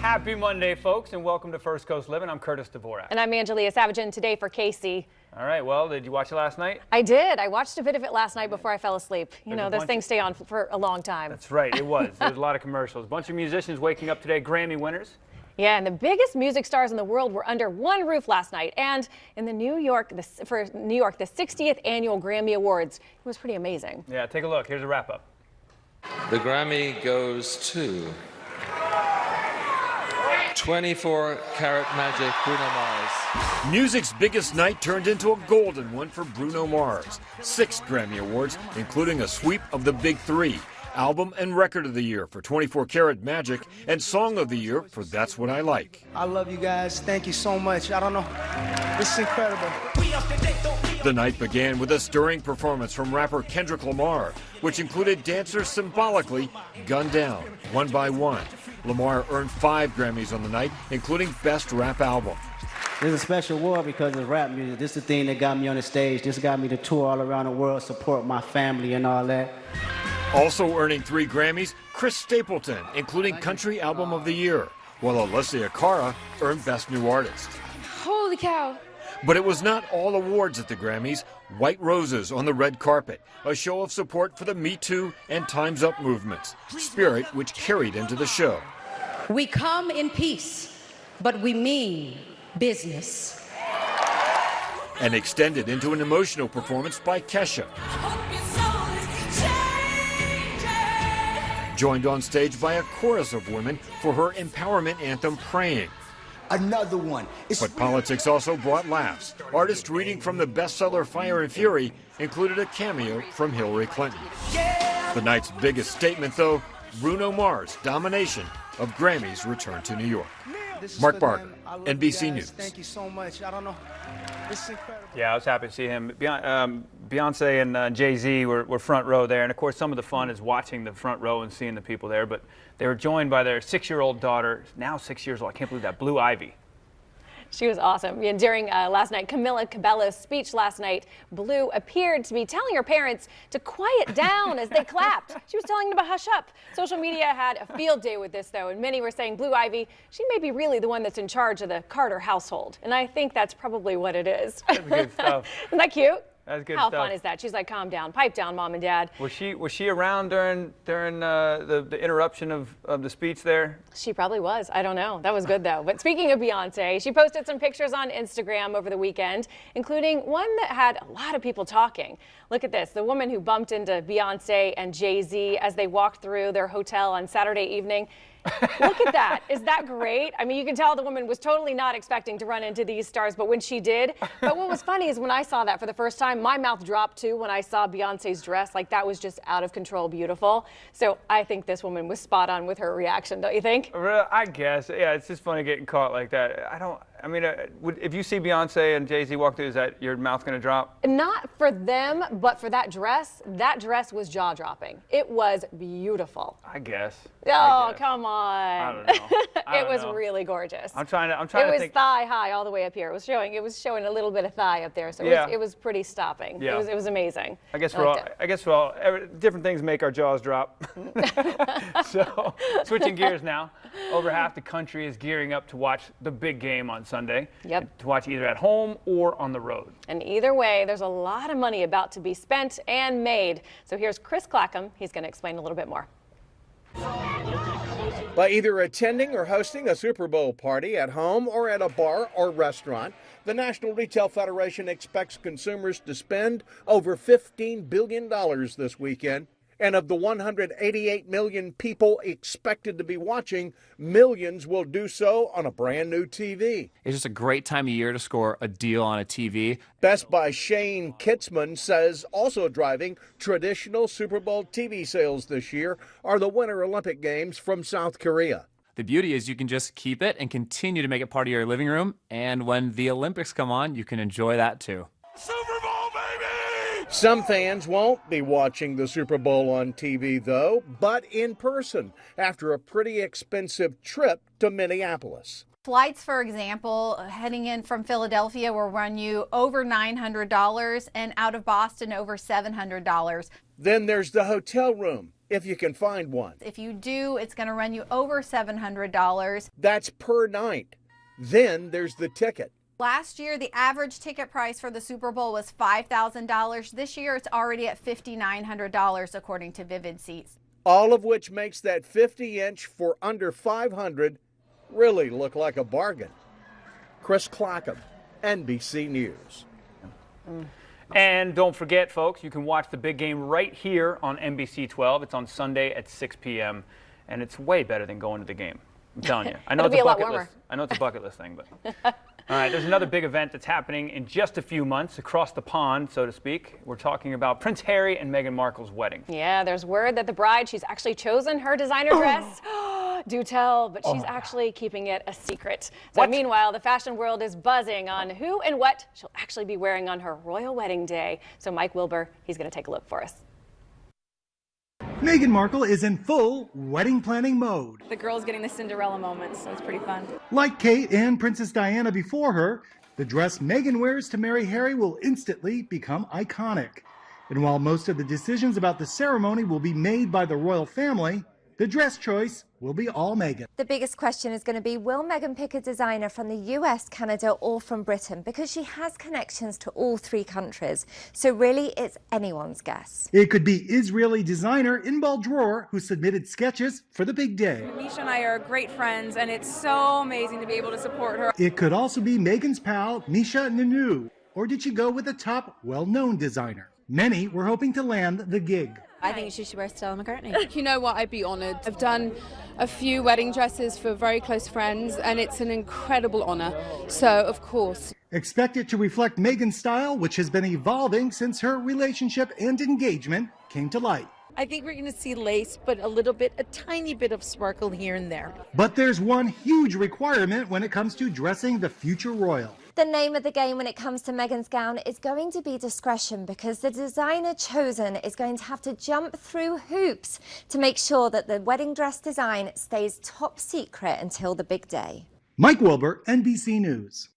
Happy Monday, folks, and welcome to First Coast Living. I'm Curtis Dvorak. And I'm Angelia Savage, and today for Casey. All right, well, did you watch it last night? I did. I watched a bit of it last night before I fell asleep. You know, those things stay on for a long time. That's right, it was. There was a lot of commercials. A bunch of musicians waking up today, Grammy winners. Yeah, and the biggest music stars in the world were under one roof last night. And in the New York, the 60th annual Grammy Awards. It was pretty amazing. Yeah, take a look. Here's a wrap-up. The Grammy goes to 24 Karat Magic, Bruno Mars. Music's biggest night turned into a golden one for Bruno Mars. 6 Grammy Awards, including a sweep of the big 3. Album and Record of the Year for 24 Karat Magic and Song of the Year for That's What I Like. I love you guys. Thank you so much. I don't know. This is incredible. The night began with a stirring performance from rapper Kendrick Lamar, which included dancers symbolically gunned down, one by one. Lamar earned 5 Grammys on the night, including Best Rap Album. This is a special award because of rap music. This is the thing that got me on the stage. This got me to tour all around the world, support my family and all that. Also earning 3 Grammys, Chris Stapleton, including Country Album of the Year, while Alessia Cara earned Best New Artist. Holy cow. But it was not all awards at the Grammys. White roses on the red carpet, a show of support for the Me Too and Time's Up movements, spirit which carried into the show. We come in peace, but we mean business. And extended into an emotional performance by Kesha. Joined on stage by a chorus of women for her empowerment anthem, Praying. Another one. But politics also brought laughs. Artists reading from the bestseller Fire and Fury included a cameo from Hillary Clinton. The night's biggest statement, though, Bruno Mars' domination of Grammys' return to New York. Mark Barker, NBC News. Thank you so much. I don't know. This is incredible. Yeah, I was happy to see him. Beyonce and Jay-Z were front row there, and of course some of the fun is watching the front row and seeing the people there, but they were joined by their 6-year-old daughter, now 6 years old. I can't believe that, Blue Ivy. She was awesome. And during last night, Camila Cabello's speech last night, Blue appeared to be telling her parents to quiet down as they clapped. She was telling them to hush up. Social media had a field day with this, though, and many were saying Blue Ivy, she may be really the one that's in charge of the Carter household. And I think that's probably what it is. That's good stuff. Isn't that cute? That's good How stuff. fun is that? She's like, calm down, pipe down, Mom and Dad. Was she around during the interruption of the speech there? She probably was. I don't know. That was good, though. But speaking of Beyonce, she posted some pictures on Instagram over the weekend, including one that had a lot of people talking. Look at this. The woman who bumped into Beyonce and Jay-Z as they walked through their hotel on Saturday evening. Look at that. Is that great? I mean, you can tell the woman was totally not expecting to run into these stars, but when she did. But what was funny is when I saw that for the first time, my mouth dropped too when I saw Beyonce's dress. Like, that was just out of control beautiful. So I think this woman was spot on with her reaction, don't you think? I guess. Yeah, it's just funny getting caught like that. I mean, if you see Beyonce and Jay-Z walk through, is that your mouth going to drop? Not for them, but for that dress was jaw-dropping. It was beautiful. I guess. Oh, come on. I don't know. It was really gorgeous. I'm trying to think. It was thigh high all the way up here. It was showing a little bit of thigh up there. So it was pretty stopping. Yeah. It was amazing. I guess different things make our jaws drop. So, switching gears now. Over half the country is gearing up to watch the big game on Sunday. Yep. To watch either at home or on the road. And either way, there's a lot of money about to be spent and made. So here's Chris Clackham. He's going to explain a little bit more. By either attending or hosting a Super Bowl party at home or at a bar or restaurant, the National Retail Federation expects consumers to spend over $15 billion this weekend. And of the 188 million people expected to be watching, millions will do so on a brand new TV. It's just a great time of year to score a deal on a TV. Best Buy Shane Kitzman says also driving traditional Super Bowl TV sales this year are the Winter Olympic Games from South Korea. The beauty is you can just keep it and continue to make it part of your living room. And when the Olympics come on, you can enjoy that too. Super Bowl, baby! Some fans won't be watching the Super Bowl on TV, though, but in person after a pretty expensive trip to Minneapolis. Flights, for example, heading in from Philadelphia will run you over $900 and out of Boston over $700. Then there's the hotel room. if you can find one. If you do, it's going to run you over $700. That's per night. Then there's the ticket. Last year, the average ticket price for the Super Bowl was $5,000. This year, it's already at $5,900, according to Vivid Seats. All of which makes that 50-inch for under $500 really look like a bargain. Chris Clackham, NBC News. And don't forget, folks, you can watch the big game right here on NBC 12. It's on Sunday at 6 p.m. and it's way better than going to the game. I'm telling you. I know it's a bucket list. I know it's a bucket list thing, but all right. There's another big event that's happening in just a few months across the pond, so to speak. We're talking about Prince Harry and Meghan Markle's wedding. Yeah, there's word that the bride, she's actually chosen her designer dress. Do tell, but she's actually keeping it a secret. So meanwhile, the fashion world is buzzing on who and what she'll actually be wearing on her royal wedding day. So Mike Wilbur, he's going to take a look for us. Meghan Markle is in full wedding planning mode. The girl's getting the Cinderella moment, so it's pretty fun. Like Kate and Princess Diana before her, the dress Meghan wears to marry Harry will instantly become iconic. And while most of the decisions about the ceremony will be made by the royal family, the dress choice will be all Meghan. The biggest question is going to be, will Meghan pick a designer from the US, Canada or from Britain? Because she has connections to all three countries. So really, it's anyone's guess. It could be Israeli designer Inbal Dror, who submitted sketches for the big day. Misha and I are great friends, and it's so amazing to be able to support her. It could also be Meghan's pal, Misha Nanu. Or did she go with a top, well-known designer? Many were hoping to land the gig. I think she should wear Stella McCartney. You know what? I'd be honoured. I've done a few wedding dresses for very close friends, and it's an incredible honour. So, of course. Expect it to reflect Meghan's style, which has been evolving since her relationship and engagement came to light. I think we're going to see lace, but a tiny bit of sparkle here and there. But there's one huge requirement when it comes to dressing the future royal. The name of the game when it comes to Meghan's gown is going to be discretion, because the designer chosen is going to have to jump through hoops to make sure that the wedding dress design stays top secret until the big day. Mike Wilbur, NBC News.